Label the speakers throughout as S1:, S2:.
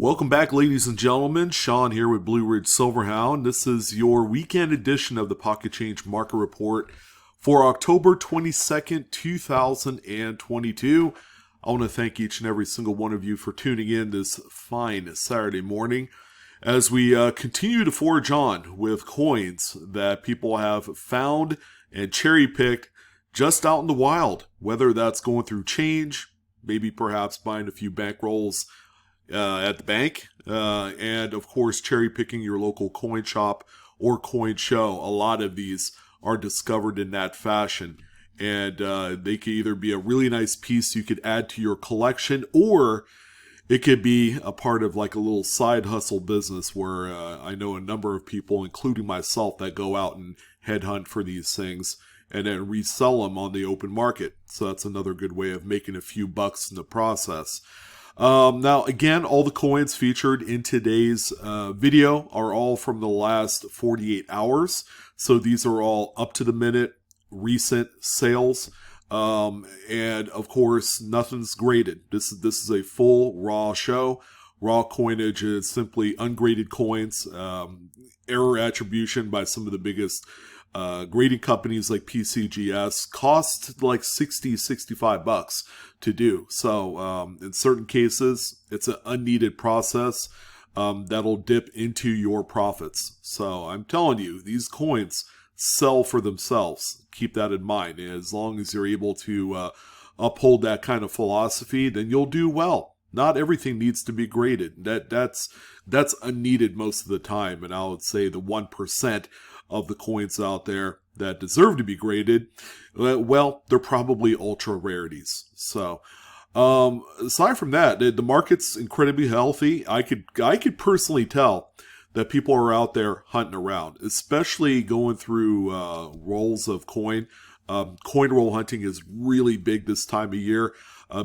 S1: Welcome back, ladies and gentlemen. Sean here with BlueRidgeSilverhound. This is your weekend edition of the Pocket Change Market Report for October 22nd, 2022. I want to thank each and every single one of you for tuning in this fine Saturday morning as we continue to forge on with coins that people have found and cherry-picked just out in the wild, whether that's going through change, maybe perhaps buying a few bankrolls at the bank, and of course cherry picking your local coin shop or coin show. A lot of these are discovered in that fashion, and they could either be a really nice piece you could add to your collection, or it could be a part of like a little side hustle business where I know a number of people, including myself, that go out and headhunt for these things and then resell them on the open market. So that's another good way of making a few bucks in the process. Now, again, all the coins featured in today's video are all from the last 48 hours. So these are all up to the minute, recent sales. And of course, nothing's graded. This is a full raw show. Raw coinage is simply ungraded coins, error attribution by some of the biggest grading companies like PCGS cost like $65 to do. So in certain cases, it's an unneeded process that'll dip into your profits. So I'm telling you, these coins sell for themselves. Keep that in mind. As long as you're able to uphold that kind of philosophy, then you'll do well. Not everything needs to be graded. That's unneeded most of the time. And I would say the 1% of the coins out there that deserve to be graded, well, they're probably ultra rarities. So, aside from that, the market's incredibly healthy. I could personally tell that people are out there hunting around, especially going through rolls of coin. Coin roll hunting is really big this time of year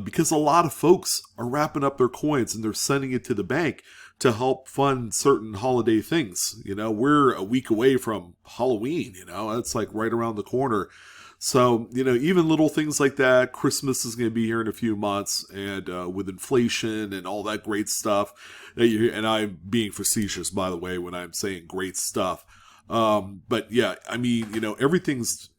S1: because a lot of folks are wrapping up their coins and they're sending it to the bank to help fund certain holiday things. You know, we're a week away from Halloween, that's like right around the corner. So, even little things like that, Christmas is going to be here in a few months, and with inflation and all that great stuff, and I'm being facetious, by the way, when I'm saying great stuff. But yeah, I mean, everything's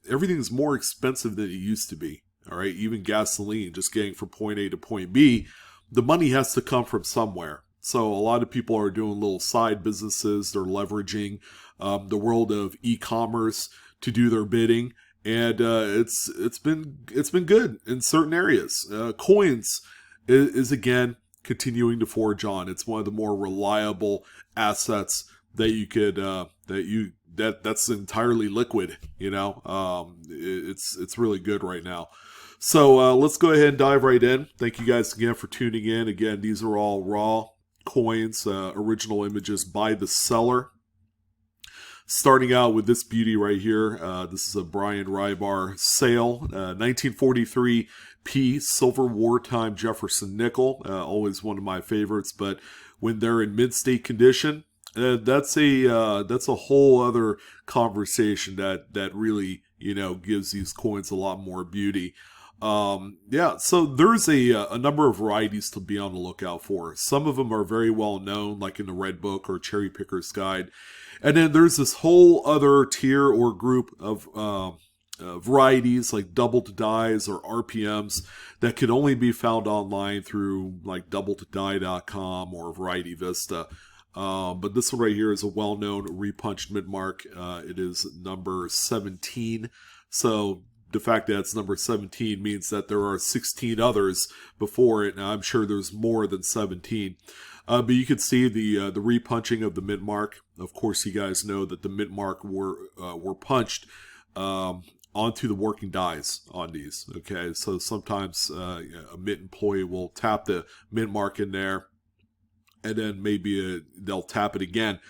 S1: more expensive than it used to be. All right. Even gasoline, just getting from point A to point B, the money has to come from somewhere. So a lot of people are doing little side businesses. They're leveraging the world of e-commerce to do their bidding, and it's been good in certain areas. Coins is again continuing to forge on. It's one of the more reliable assets that you could that's entirely liquid. It's really good right now. So let's go ahead and dive right in. Thank you guys again for tuning in. Again, these are all raw coins, original images by the seller. Starting out with this beauty right here. This is a Brian Rybar sale, 1943 P Silver Wartime Jefferson nickel. Always one of my favorites, but when they're in mid-state condition, that's a whole other conversation that really gives these coins a lot more beauty. So there's a number of varieties to be on the lookout for. Some of them are very well known, like in the Red Book or Cherry Picker's Guide. And then there's this whole other tier or group of varieties like double to dies or RPMs that could only be found online through like DoubleToDie.com or Variety Vista. But this one right here is a well-known repunched mid-mark. It is number 17. So the fact that it's number 17 means that there are 16 others before it. Now, I'm sure there's more than 17. But you can see the repunching of the mid-mark. Of course, you guys know that the mid-mark were punched onto the working dies on these. Okay, so sometimes a mint employee will tap the mid-mark in there, and then maybe they'll tap it again.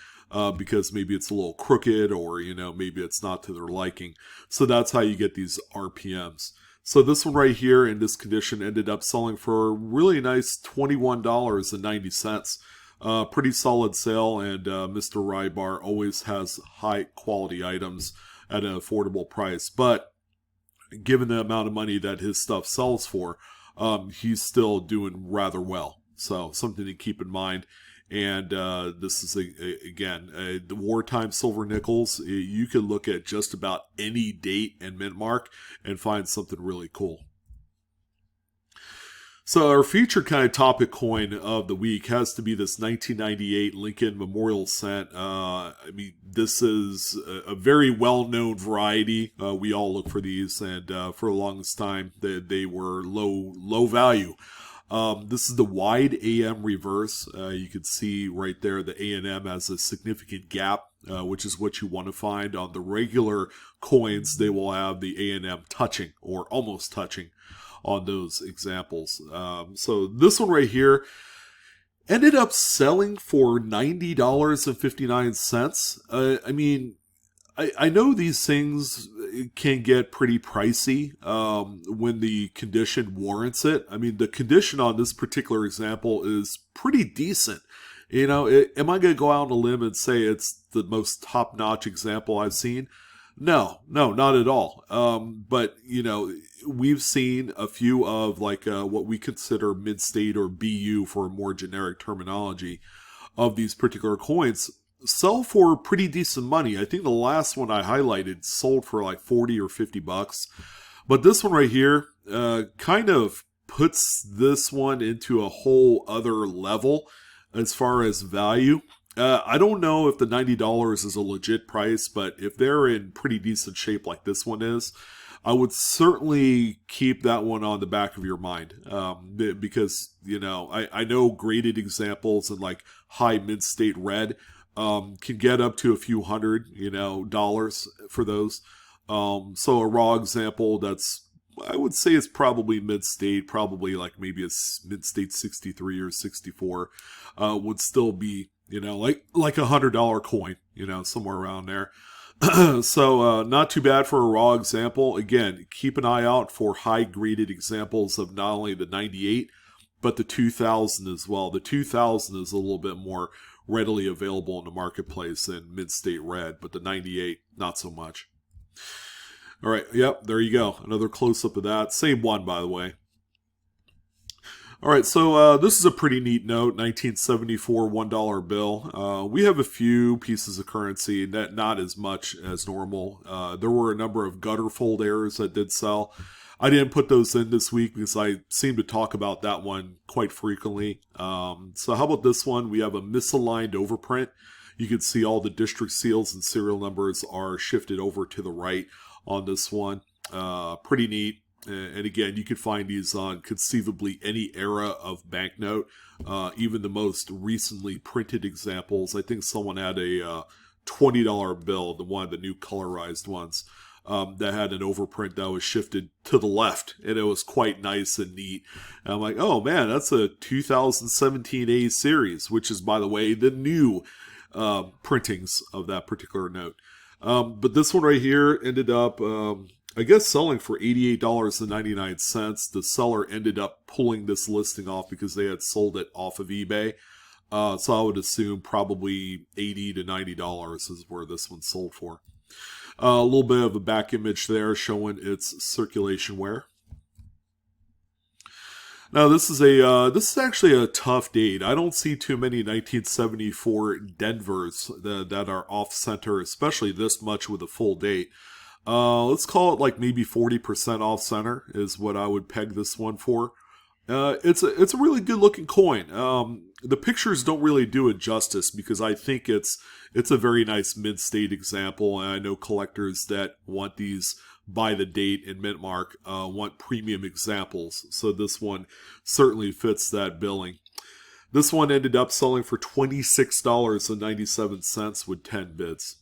S1: Because maybe it's a little crooked or, maybe it's not to their liking. So that's how you get these RPMs. So this one right here in this condition ended up selling for a really nice $21.90. Pretty solid sale, and Mr. Rybar always has high quality items at an affordable price. But given the amount of money that his stuff sells for, he's still doing rather well. So something to keep in mind And this is, again, the wartime silver nickels. You could look at just about any date and mint mark and find something really cool. So our featured kind of topic coin of the week has to be this 1998 Lincoln Memorial Cent. I mean, this is a very well-known variety. We all look for these, and for the longest time, they were low value. This is the wide AM reverse. You can see right there the A&M has a significant gap, which is what you want to find. On the regular coins, they will have the A&M touching or almost touching on those examples. So this one right here ended up selling for $90.59. I mean, I know these things can get pretty pricey when the condition warrants it. I mean, the condition on this particular example is pretty decent. You know, am I going to go out on a limb and say it's the most top-notch example I've seen? No, not at all. But, you know, we've seen a few of like what we consider mid-state or BU for a more generic terminology of these particular coins sell for pretty decent money. I think the last one I highlighted sold for like 40 or 50 bucks. But this one right here kind of puts this one into a whole other level as far as value. I don't know if the $90 is a legit price, but if they're in pretty decent shape like this one is, I would certainly keep that one on the back of your mind. Because, you know, I know graded examples in like high mid-state red can get up to a few $100, you know, dollars for those. So a raw example that's, I would say it's probably mid-state, probably like maybe a mid-state 63 or 64 would still be, you know, like $100 coin, you know, somewhere around there. So not too bad for a raw example. Again, keep an eye out for high graded examples of not only the 98, but the 2000 as well. The 2000 is a little bit more readily available in the marketplace in mid-state red, but the 98, not so much. All right, yep, there you go. Another close-up of that. Same one, by the way. All right, so this is a pretty neat note, 1974 $1 bill. We have a few pieces of currency, not as much as normal. There were a number of gutter fold errors that did sell. I didn't put those in this week because I seem to talk about that one quite frequently. So how about this one? We have a misaligned overprint. You can see all the district seals and serial numbers are shifted over to the right on this one. Pretty neat. And again, you can find these on conceivably any era of banknote, even the most recently printed examples. I think someone had a $20 bill, one of the new colorized ones, that had an overprint that was shifted to the left, and it was quite nice and neat. And I'm like, oh man, that's a 2017 A series, which is, by the way, the new printings of that particular note. But this one right here ended up, I guess, selling for $88.99. The seller ended up pulling this listing off because they had sold it off of eBay. So I would assume probably $80 to $90 is where this one sold for. A little bit of a back image there showing its circulation wear. Now this is actually a tough date. I don't see too many 1974 Denvers that are off center, especially this much with a full date. Let's call it like maybe 40% off center is what I would peg this one for. It's a really good looking coin. The pictures don't really do it justice because I think it's a very nice mid-state example, and I know collectors that want these by the date and mint mark want premium examples. So this one certainly fits that billing. This one ended up selling for $26.97 with 10 bids.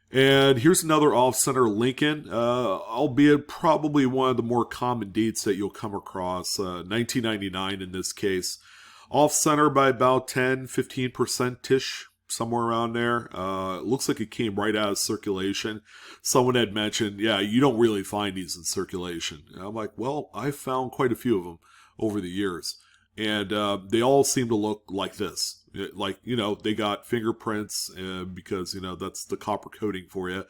S1: And here's another off-center Lincoln, albeit probably one of the more common dates that you'll come across, 1999 in this case. Off-center by about 10-15%-ish, somewhere around there. It looks like it came right out of circulation. Someone had mentioned, yeah, you don't really find these in circulation. And I'm like, well, I've found quite a few of them over the years. And they all seem to look like this. Like, you know, they got fingerprints because, you know, that's the copper coating for you.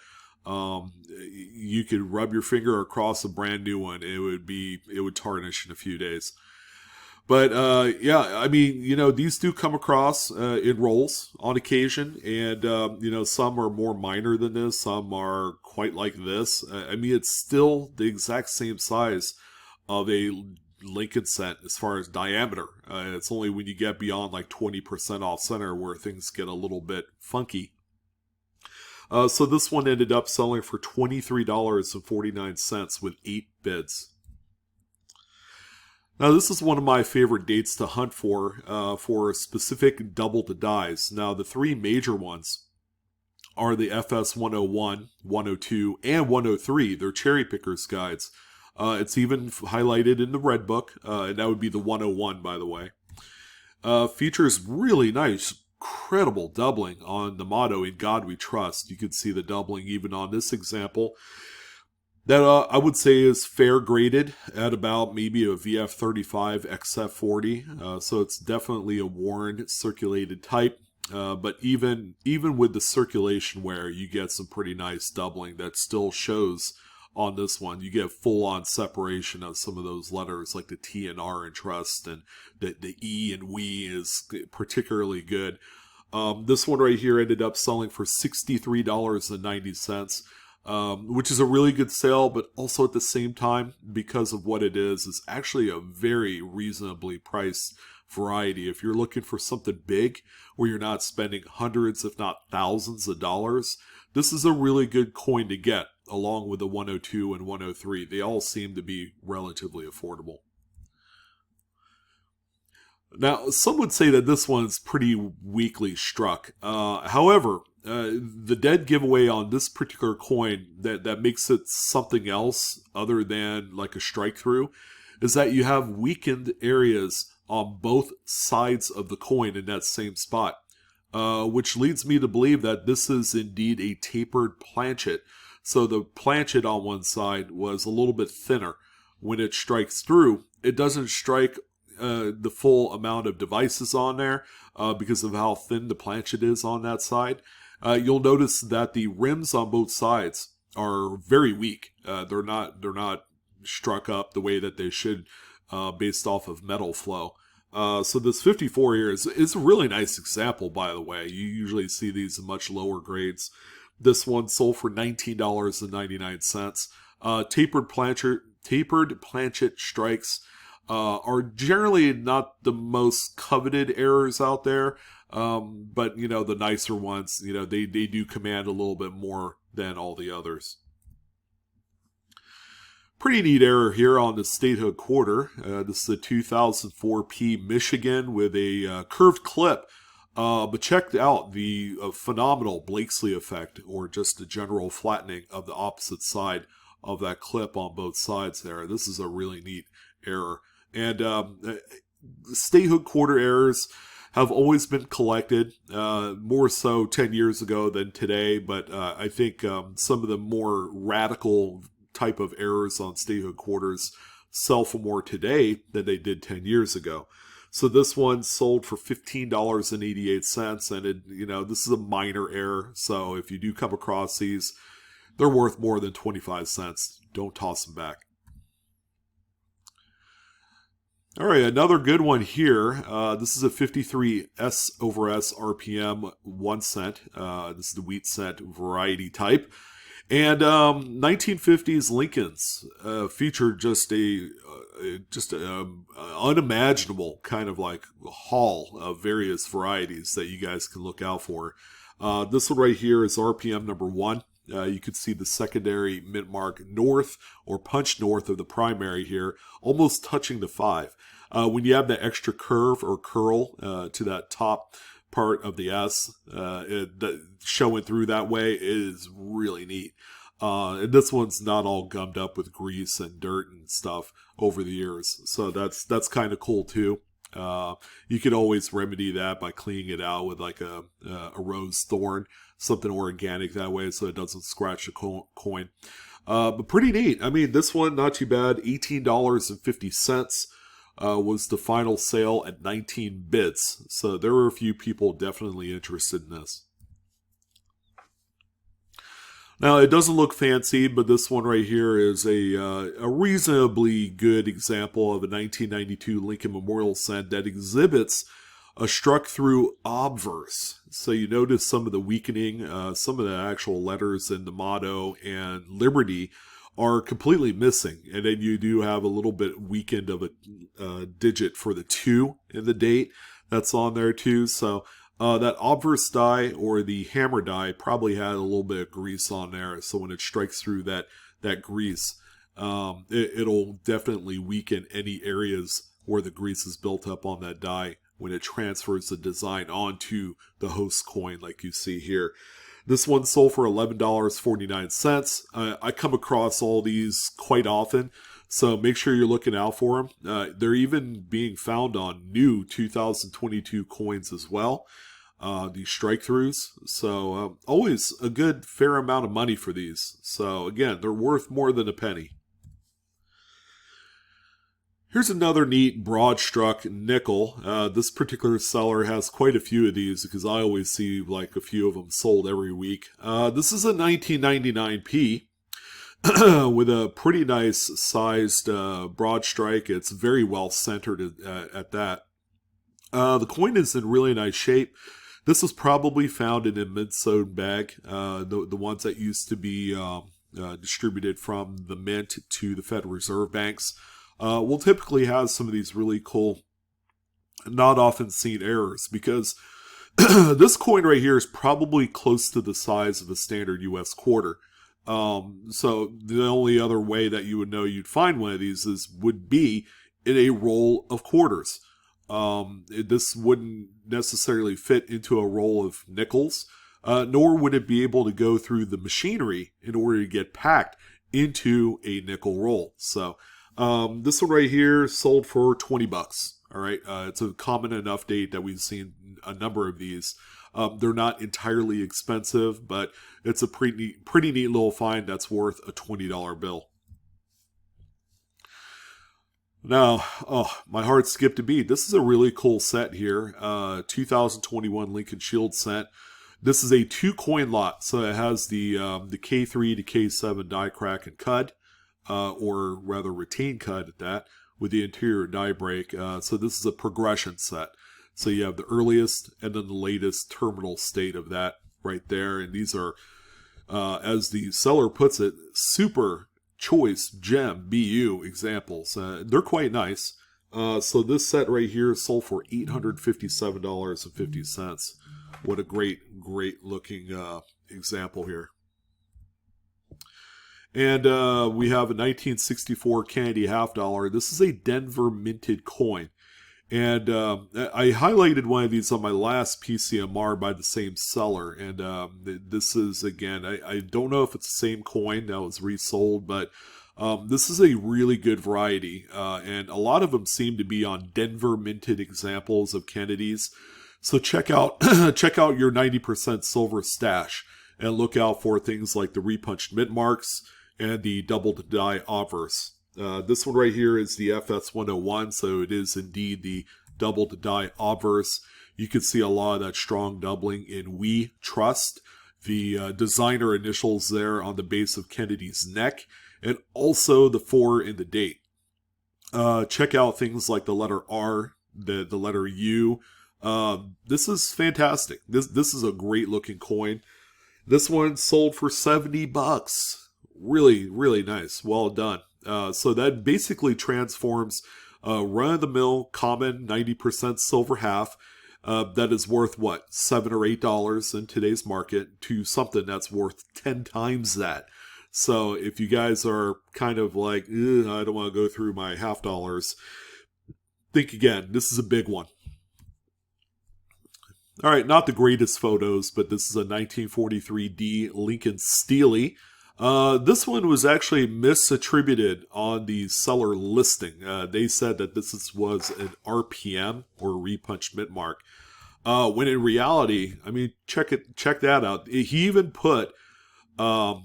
S1: You could rub your finger across a brand new one. It would tarnish in a few days. But yeah, I mean, these do come across in rolls on occasion, and some are more minor than this, some are quite like this. I mean, it's still the exact same size of a Lincoln cent as far as diameter. It's only when you get beyond like 20% off center where things get a little bit funky. So this one ended up selling for $23.49 with 8 bids. Now, this is one of my favorite dates to hunt for specific double to dies. Now, the 3 major ones are the FS 101, 102, and 103. They're cherry pickers guides. It's even highlighted in the red book, and that would be the 101, by the way. Features really nice, incredible doubling on the motto, "In God We Trust." You can see the doubling even on this example. That I would say is fair graded at about maybe a VF35 XF40. So it's definitely a worn, circulated type. But even with the circulation wear, you get some pretty nice doubling that still shows on this one. You get full-on separation of some of those letters like the T and R in trust, and the E and we is particularly good. This one right here ended up selling for $63.90. Which is a really good sale, but also at the same time, because of what it is actually a very reasonably priced variety. If you're looking for something big, where you're not spending hundreds, if not thousands of dollars, this is a really good coin to get, along with the 102 and 103. They all seem to be relatively affordable. Now, some would say that this one's pretty weakly struck. However, the dead giveaway on this particular coin that makes it something else other than like a strike through is that you have weakened areas on both sides of the coin in that same spot, which leads me to believe that this is indeed a tapered planchet. So the planchet on one side was a little bit thinner. When it strikes through, it doesn't strike the full amount of devices on there because of how thin the planchet is on that side. You'll notice that the rims on both sides are very weak. They're not struck up the way that they should based off of metal flow. So this 54 here is a really nice example, by the way. You usually see these in much lower grades. This one sold for $19.99. Tapered planchet strikes are generally not the most coveted errors out there. But the nicer ones, they do command a little bit more than all the others. Pretty neat error here on the statehood quarter. This is a 2004 P Michigan with a curved clip. But check out the phenomenal Blakesley effect, or just the general flattening of the opposite side of that clip on both sides there. This is a really neat error. And statehood quarter errors have always been collected, more so 10 years ago than today, but I think some of the more radical type of errors on statehood quarters sell for more today than they did 10 years ago. So this one sold for $15.88, and this is a minor error, so if you do come across these, they're worth more than 25 cents. Don't toss them back. All right, another good one here. This is a 53 S/S RPM 1 cent. This is the wheat cent variety type. And 1950s Lincolns featured just an unimaginable kind of like haul of various varieties that you guys can look out for. This one right here is RPM number 1. You can see the secondary mint mark north or punch north of the primary here, almost touching the 5. When you have that extra curve or curl to that top part of the S, showing through that way is really neat. And this one's not all gummed up with grease and dirt and stuff over the years, so that's kind of cool too. You could always remedy that by cleaning it out with like a rose thorn, something organic that way, so it doesn't scratch the coin. But pretty neat. I mean, this one not too bad. $18.50 was the final sale at 19 bids. So there were a few people definitely interested in this. Now, it doesn't look fancy, but this one right here is a reasonably good example of a 1992 Lincoln Memorial cent that exhibits a struck through obverse. So you notice some of the weakening, some of the actual letters in the motto and Liberty are completely missing. And then you do have a little bit weakened of a digit for the 2 in the date that's on there too. So that obverse die or the hammer die probably had a little bit of grease on there. So when it strikes through that grease, it'll definitely weaken any areas where the grease is built up on that die when it transfers the design onto the host coin like you see here. This one sold for $11.49. I come across all these quite often, so make sure you're looking out for them. They're even being found on new 2022 coins as well, these strike-throughs. So always a good fair amount of money for these. So again, they're worth more than a penny. Here's another neat broad struck nickel. This particular seller has quite a few of these because I always see like a few of them sold every week. This is a 1999p with a pretty nice sized broad strike. It's very well centered at that. The coin is in really nice shape. This was probably found in a mid-sewn bag, the ones that used to be distributed from the mint to the Federal Reserve banks. We'll typically have some of these really cool, not often seen errors because this coin right here is probably close to the size of a standard US quarter. So the only other way that you would know you'd find one of these would be in a roll of quarters. This wouldn't necessarily fit into a roll of nickels, nor would it be able to go through the machinery in order to get packed into a nickel roll. So this one right here sold for $20. All right. It's a common enough date that we've seen a number of these. They're not entirely expensive, but it's a pretty neat little find that's worth a $20 bill. Now, oh, my heart skipped a beat. This is a really cool set here. 2021 Lincoln Shield set. This is a 2-coin lot, so it has the K3 to K7 die crack and cud. Or rather retain cud at that, with the interior die break. So this is a progression set. So you have the earliest and then the latest terminal state of that right there. And these are, as the seller puts it, super choice gem BU examples. They're quite nice. So this set right here sold for $857.50. What a great looking example here. And we have a 1964 Candy half dollar. This is a Denver minted coin. And I highlighted one of these on my last PCMR by the same seller. And this is, again, I don't know if it's the same coin that was resold, but this is a really good variety. And a lot of them seem to be on Denver minted examples of Kennedys. So check out your 90% silver stash and look out for things like the repunched mint marks and the doubled die obverse. This one right here is the FS101, so it is indeed the doubled die obverse. You can see a lot of that strong doubling in We Trust, the designer initials there on the base of Kennedy's neck, and also the 4 in the date. Check out things like the letter R, the letter U. This is fantastic. This is a great looking coin. This one sold for $70. Really nice. Well done. So that basically transforms run-of-the-mill common 90% silver half that is worth what, $7 or $8 in today's market to something that's worth 10 times that. So if you guys are kind of like, I don't want to go through my half dollars, think again. This is a big one. All right, not the greatest photos, but this is a 1943D Lincoln Steely. This one was actually misattributed on the seller listing. They said that this was an RPM or repunched mint mark. When in reality, I mean, check that out. He even put the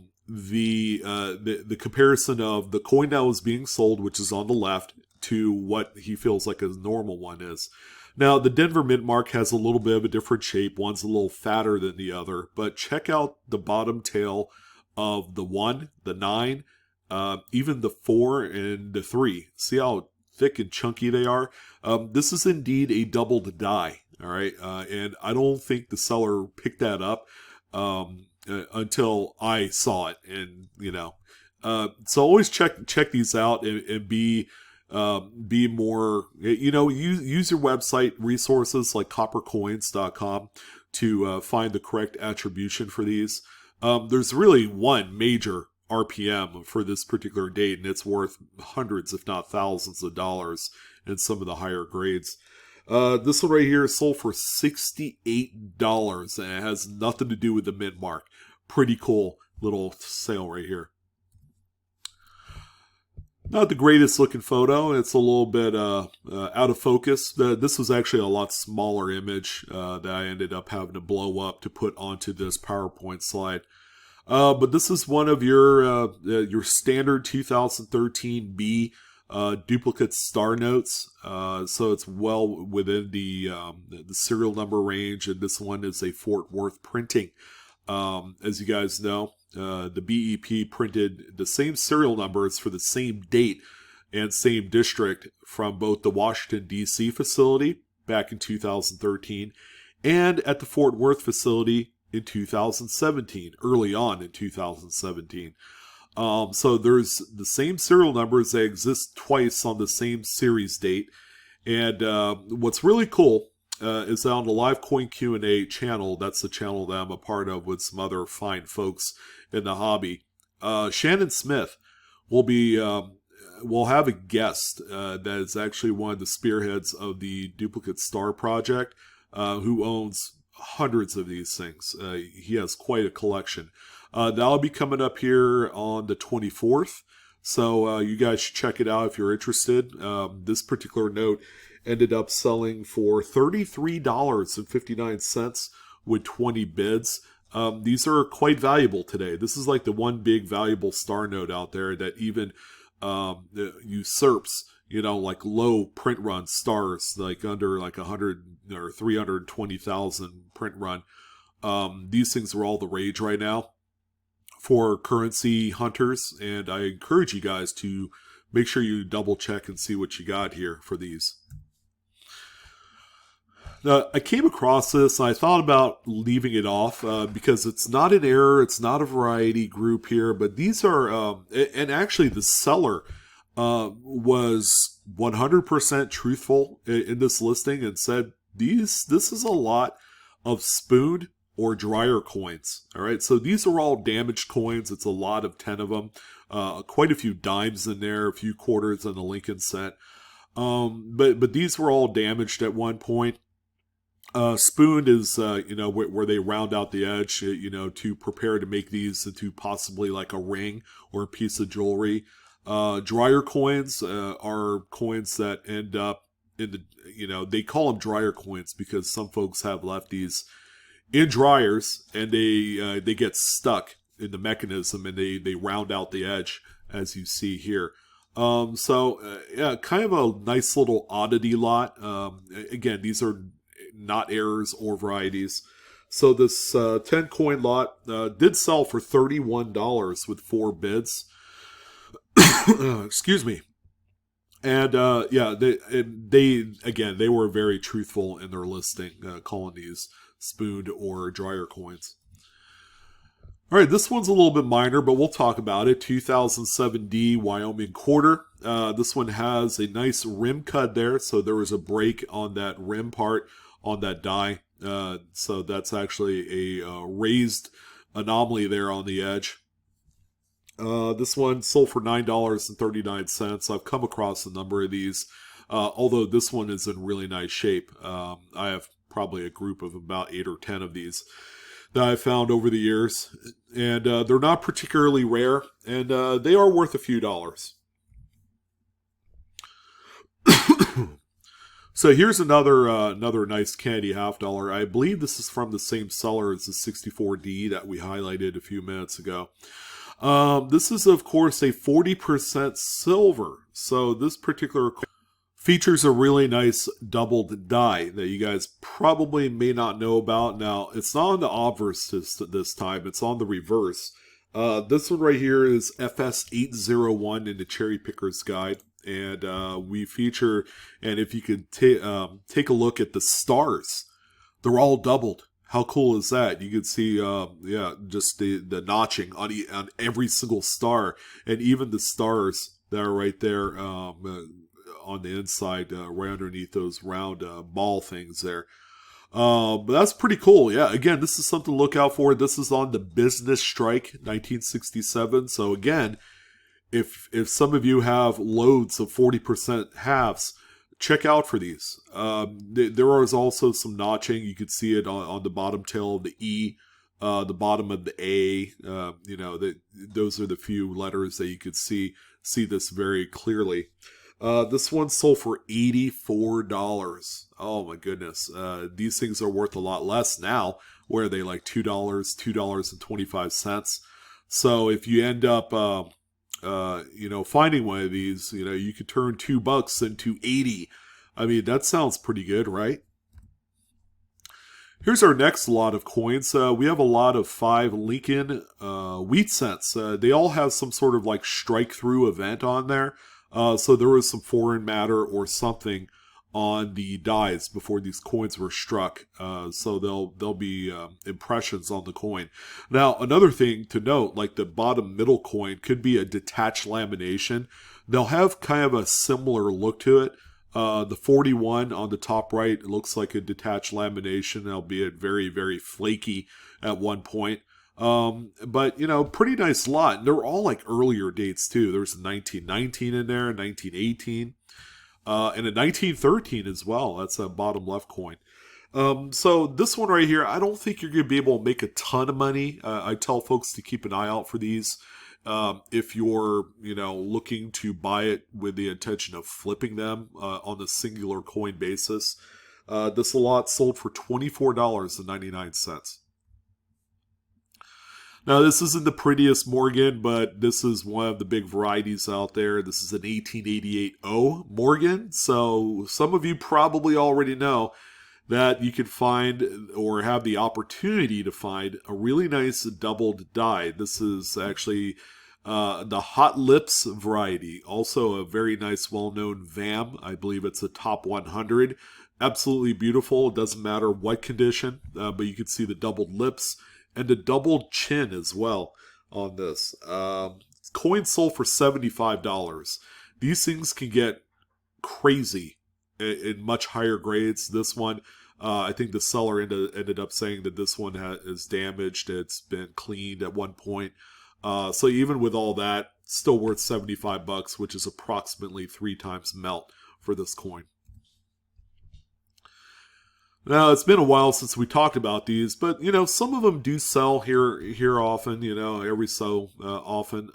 S1: comparison of the coin that was being sold, which is on the left, to what he feels like a normal one is. Now, the Denver mint mark has a little bit of a different shape. One's a little fatter than the other, but check out the bottom tail of the 1, the 9, even the 4 and the 3. See how thick and chunky they are? This is indeed a doubled die. All right, and I don't think the seller picked that up until I saw it, and so always check these out and be more, use your website resources like coppercoins.com to find the correct attribution for these. There's really one major RPM for this particular date, and it's worth hundreds, if not thousands of dollars in some of the higher grades. This one right here is sold for $68, and it has nothing to do with the mint mark. Pretty cool little sale right here. Not the greatest looking photo. It's a little bit out of focus. This was actually a lot smaller image that I ended up having to blow up to put onto this PowerPoint slide. But this is one of your standard 2013 B duplicate star notes. So it's well within the serial number range, and this one is a Fort Worth printing. As you guys know, the BEP printed the same serial numbers for the same date and same district from both the Washington, D.C. facility back in 2013 and at the Fort Worth facility in 2017, early on in 2017. So there's the same serial numbers that exist twice on the same series date. And what's really cool is that on the Live Coin Q&A channel, that's the channel that I'm a part of with some other fine folks in the hobby, Shannon Smith will have a guest that is actually one of the spearheads of the Duplicate Star Project, who owns hundreds of these things. He has quite a collection. That'll be coming up here on the 24th, so you guys should check it out if you're interested. This particular note ended up selling for $33.59 with 20 bids. These are quite valuable today. This is like the one big valuable star note out there that even usurps, like low print run stars, like under like 100 or 320,000 print run. These things are all the rage right now for currency hunters, and I encourage you guys to make sure you double check and see what you got here for these. Now, I came across this and I thought about leaving it off because it's not an error, it's not a variety group here, but these are, and actually the seller was 100% truthful in this listing and said this is a lot of spooned or dryer coins. All right, so these are all damaged coins. It's a lot of 10 of them, quite a few dimes in there, a few quarters in the Lincoln set. But these were all damaged at one point. Spooned is, where they round out the edge, to prepare to make these into possibly like a ring or a piece of jewelry. Dryer coins are coins that end up in the, they call them dryer coins because some folks have left these in dryers and they get stuck in the mechanism and they round out the edge, as you see here. Kind of a nice little oddity lot. Again, these are not errors or varieties. So this 10 coin lot did sell for $31 with 4 bids. Excuse me. And they were very truthful in their listing, calling these spooned or dryer coins. All right, this one's a little bit minor, but we'll talk about it. 2007D Wyoming quarter. This one has a nice rim cut there, so there was a break on that rim part on that die. So that's actually a raised anomaly there on the edge. This one sold for $9.39. I've come across a number of these, although this one is in really nice shape. I have probably a group of about 8 or 10 of these that I've found over the years, and they're not particularly rare, and they are worth a few dollars. So here's another nice candy $50. I believe this is from the same seller as the 64D that we highlighted a few minutes ago. This is, of course, a 40% silver. So this particular features a really nice doubled die that you guys probably may not know about. Now, it's not on the obverse this time. It's on the reverse. This one right here is FS801 in the Cherry Picker's Guide. And we feature, and if you could take a look at the stars, they're all doubled. How cool is that? You can see, yeah, just the notching on every single star, and even the stars that are right there on the inside, right underneath those round ball things there. But that's pretty cool. Yeah, again, this is something to look out for. This is on the Business Strike 1967. So again, if some of you have loads of 40% halves, check out for these. There is also some notching. You can see it on the bottom tail of the E, the bottom of the A. You know, those are the few letters that you could see this very clearly. This one sold for $84. Oh my goodness. These things are worth a lot less now. Where are they, like $2, $2.25? So if you end up you know, finding one of these, you know, you could turn $2 into 80. I mean, that sounds pretty good, right? Here's our next lot of coins. We have a lot of 5 Lincoln wheat cents. They all have some sort of like strike through event on there. So there was some foreign matter or something on the dies before these coins were struck. So there'll be impressions on the coin. Now, another thing to note, like the bottom middle coin could be a detached lamination. They'll have kind of a similar look to it. The 41 on the top right, it looks like a detached lamination, albeit very, very flaky at one point. But, you know, pretty nice lot. They're all like earlier dates too. There's a 1919 in there, 1918. And a 1913 as well. That's a bottom left coin. So this one right here, I don't think you're going to be able to make a ton of money. I tell folks to keep an eye out for these. If you're, you know, looking to buy it with the intention of flipping them on a singular coin basis. This lot sold for $24.99. Now, this isn't the prettiest Morgan, but this is one of the big varieties out there. This is an 1888 O Morgan. So some of you probably already know that you can find or have the opportunity to find a really nice doubled die. This is actually the Hot Lips variety. Also a very nice, well-known VAM. I believe it's a top 100. Absolutely beautiful. It doesn't matter what condition, but you can see the doubled lips and a doubled chin as well on this. Coin sold for $75. These things can get crazy in much higher grades. This one, I think the seller ended up saying that this one is damaged. It's been cleaned at one point. So even with all that, still worth $75, which is approximately 3 times melt for this coin. Now, it's been a while since we talked about these, but, you know, some of them do sell here often, you know, every so often.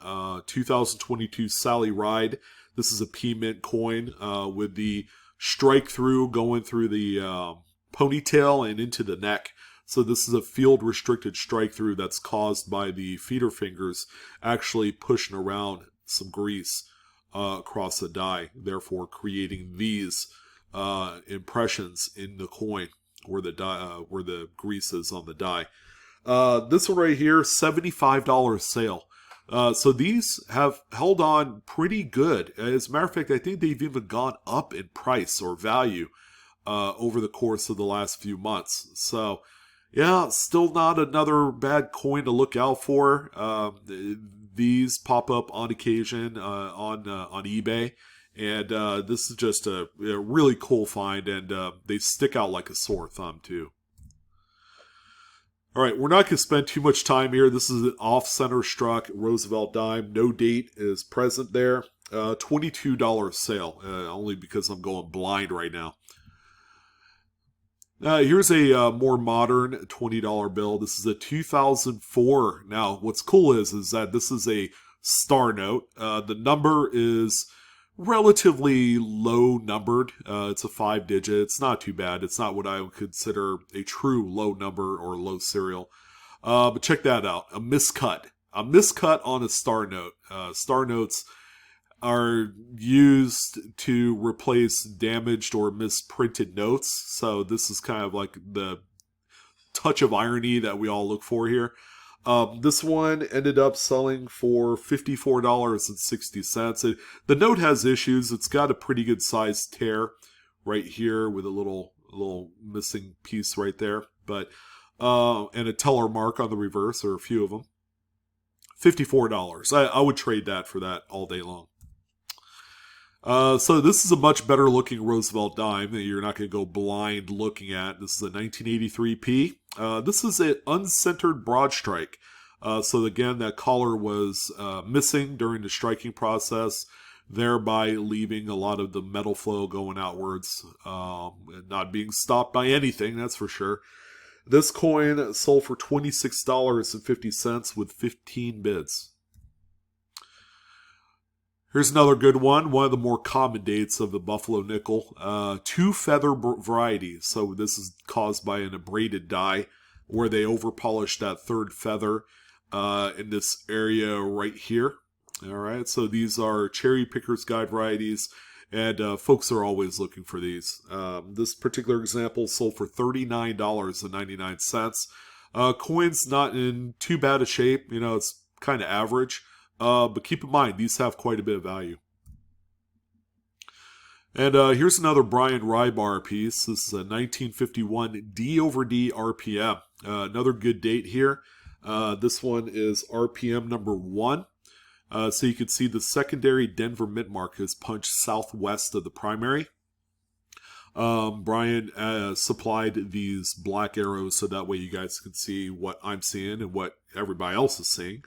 S1: 2022 Sally Ride. This is a P-Mint coin with the strike through going through the ponytail and into the neck. So this is a field-restricted strike through that's caused by the feeder fingers actually pushing around some grease across the die, therefore creating these impressions in the coin where the grease is on the die. This one right here, $75 sale. So these have held on pretty good. As a matter of fact, I think they've even gone up in price or value over the course of the last few months. So yeah, still not another bad coin to look out for. These pop up on occasion on eBay. And this is just a really cool find, and they stick out like a sore thumb, too. All right, we're not going to spend too much time here. This is an off-center struck Roosevelt dime. No date is present there. $22 sale, only because I'm going blind right now. Here's a more modern $20 bill. This is a 2004. Now, what's cool is that this is a star note. The number is relatively low numbered. It's a 5-digit. It's not too bad. It's not what I would consider a true low number or low serial. But check that out. A miscut. A miscut on a star note. Star notes are used to replace damaged or misprinted notes. So this is kind of like the touch of irony that we all look for here. This one ended up selling for $54.60. The note has issues. It's got a pretty good sized tear right here with a little missing piece right there, but and a teller mark on the reverse, or a few of them. $54. I would trade that for that all day long. So this is a much better looking Roosevelt dime that you're not going to go blind looking at. This is a 1983p. This is an uncentered broad strike. So again, that collar was missing during the striking process, thereby leaving a lot of the metal flow going outwards, and not being stopped by anything, that's for sure. This coin sold for $26.50 with 15 bids. Here's another good one of the more common dates of the Buffalo nickel. Two feather varieties. So this is caused by an abraded die where they overpolished that third feather in this area right here. All right, so these are Cherry Picker's Guide varieties, and folks are always looking for these. This particular example sold for $39.99. Coin's not in too bad a shape. You know, it's kind of average. But keep in mind, these have quite a bit of value. And here's another Brian Rybar piece. This is a 1951 D over D RPM. Another good date here. This one is RPM number 1. So you can see the secondary Denver mint mark is punched southwest of the primary. Brian supplied these black arrows so that way you guys can see what I'm seeing and what everybody else is seeing.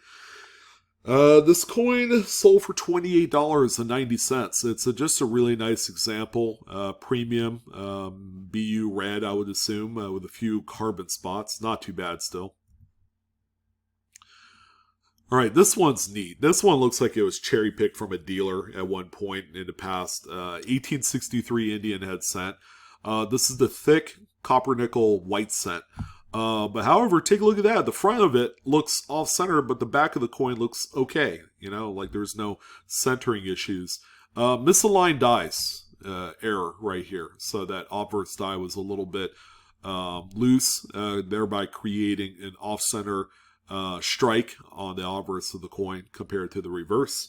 S1: This coin sold for $28.90. It's just a really nice example. Premium BU red, I would assume, with a few carbon spots. Not too bad still. All right, this one's neat. This one looks like it was cherry-picked from a dealer at one point in the past. 1863 Indian head cent. This is the thick copper-nickel white cent. But however, take a look at that. The front of it looks off-center, but the back of the coin looks okay. You know, like there's no centering issues. Misaligned dice error right here. So that obverse die was a little bit loose, thereby creating an off-center strike on the obverse of the coin compared to the reverse.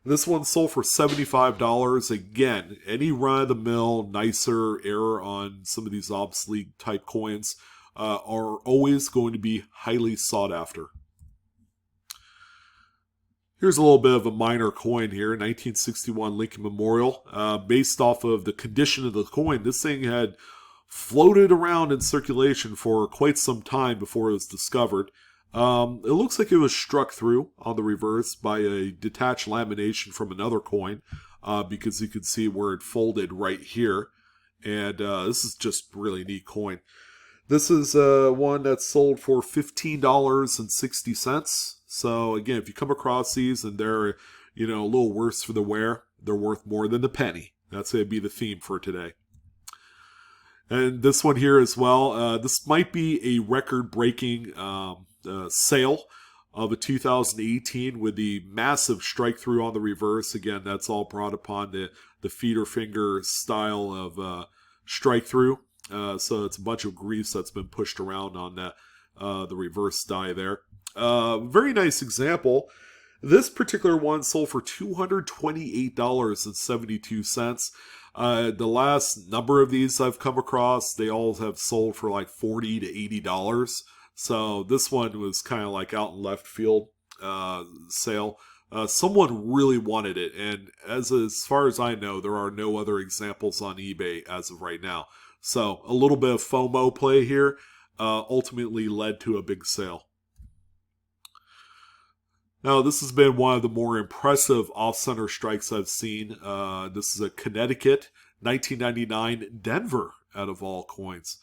S1: This one sold for $75. Again, any run-of-the-mill, nicer error on some of these obsolete type coins are always going to be highly sought after. Here's a little bit of a minor coin here, 1961 Lincoln Memorial. Based off of the condition of the coin, this thing had floated around in circulation for quite some time before it was discovered. It looks like it was struck through on the reverse by a detached lamination from another coin, because you can see where it folded right here. And this is just really neat coin. This is one that's sold for $15.60. So again, if you come across these and they're, you know, a little worse for the wear, they're worth more than the penny. That's going to be the theme for today. And this one here as well. This might be a record-breaking sale of a 2018 with the massive strike through on the reverse. Again, that's all brought upon the feeder finger style of strike through. So it's a bunch of grease that's been pushed around on that the reverse die there. Very nice example. This particular one sold for $228.72. The last number of these I've come across, they all have sold for like $40 to $80. So this one was kind of like out in left field sale. Someone really wanted it, and as far as I know, there are no other examples on eBay as of right now. So a little bit of FOMO play here ultimately led to a big sale. Now, this has been one of the more impressive off-center strikes I've seen. This is a Connecticut 1999 Denver out of all coins.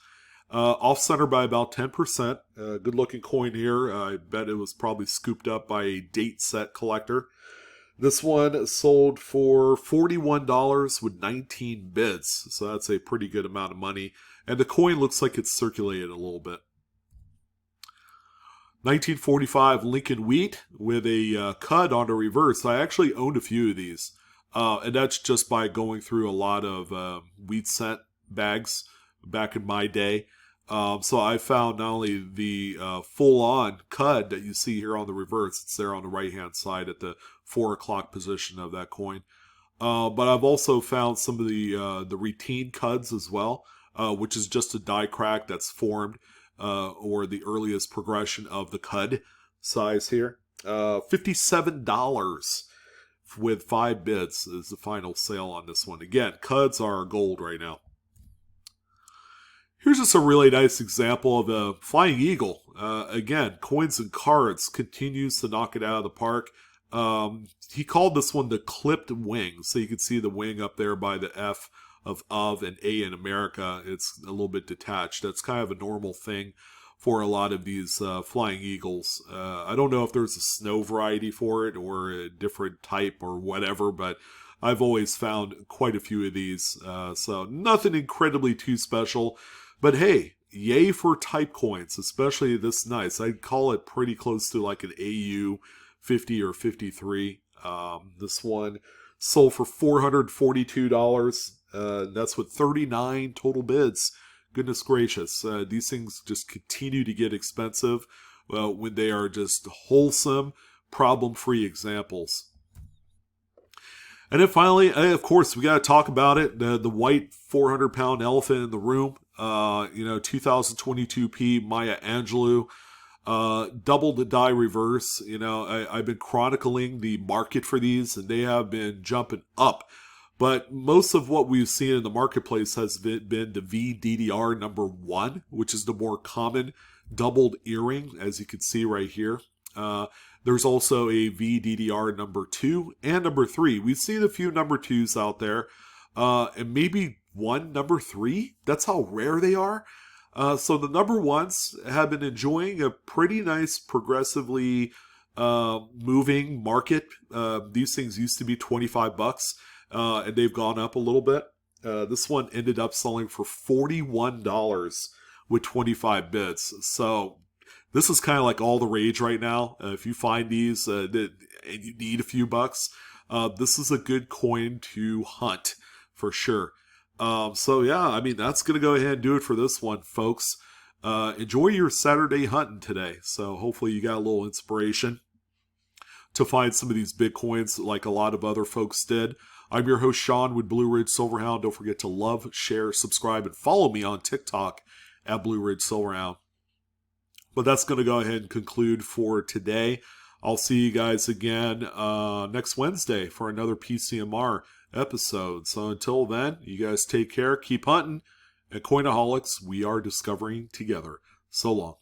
S1: Off-center by about 10%. Good-looking coin here. I bet it was probably scooped up by a date set collector. This one sold for $41 with 19 bids. So that's a pretty good amount of money. And the coin looks like it's circulated a little bit. 1945 Lincoln Wheat with a cut on the reverse. I actually owned a few of these. And that's just by going through a lot of wheat cent bags back in my day. So I found not only the full-on cud that you see here on the reverse, it's there on the right-hand side at the 4 o'clock position of that coin. But I've also found some of the reteen cuds as well, which is just a die crack that's formed, or the earliest progression of the cud size here. $57 with 5 bids is the final sale on this one. Again, cuds are gold right now. Here's just a really nice example of a flying eagle. Again, coins and cards continues to knock it out of the park. He called this one the clipped wing. So you can see the wing up there by the F of and A in America. It's a little bit detached. That's kind of a normal thing for a lot of these flying eagles. I don't know if there's a snow variety for it or a different type or whatever, but I've always found quite a few of these. So nothing incredibly too special. But hey, yay for type coins, especially this nice. I'd call it pretty close to like an AU 50 or 53. This one sold for $442. That's with 39 total bids. Goodness gracious. These things just continue to get expensive when they are just wholesome, problem-free examples. And then finally, of course, we got to talk about it. The white 400-pound elephant in the room. 2022P Maya Angelou. Double the die reverse. I've been chronicling the market for these, and they have been jumping up. But most of what we've seen in the marketplace has been the VDDR number 1, which is the more common doubled earring, as you can see right here. There's also a VDDR number 2 and number 3. We've seen a few number 2s out there, and maybe one number 3. That's how rare they are. So the number 1s have been enjoying a pretty nice progressively moving market. These things used to be $25, and they've gone up a little bit. This one ended up selling for $41 with 25 bids. So this is kind of like all the rage right now. If you find these and you need a few bucks, this is a good coin to hunt for sure. So yeah, I mean, that's going to go ahead and do it for this one, folks. Enjoy your Saturday hunting today. So hopefully you got a little inspiration to find some of these big coins like a lot of other folks did. I'm your host, Sean, with Blue Ridge Silverhound. Don't forget to love, share, subscribe, and follow me on TikTok at Blue Ridge Silverhound. But that's going to go ahead and conclude for today. I'll see you guys again next Wednesday for another PCMR episode. So until then, you guys take care, keep hunting, and Coinaholics, we are discovering together. So long.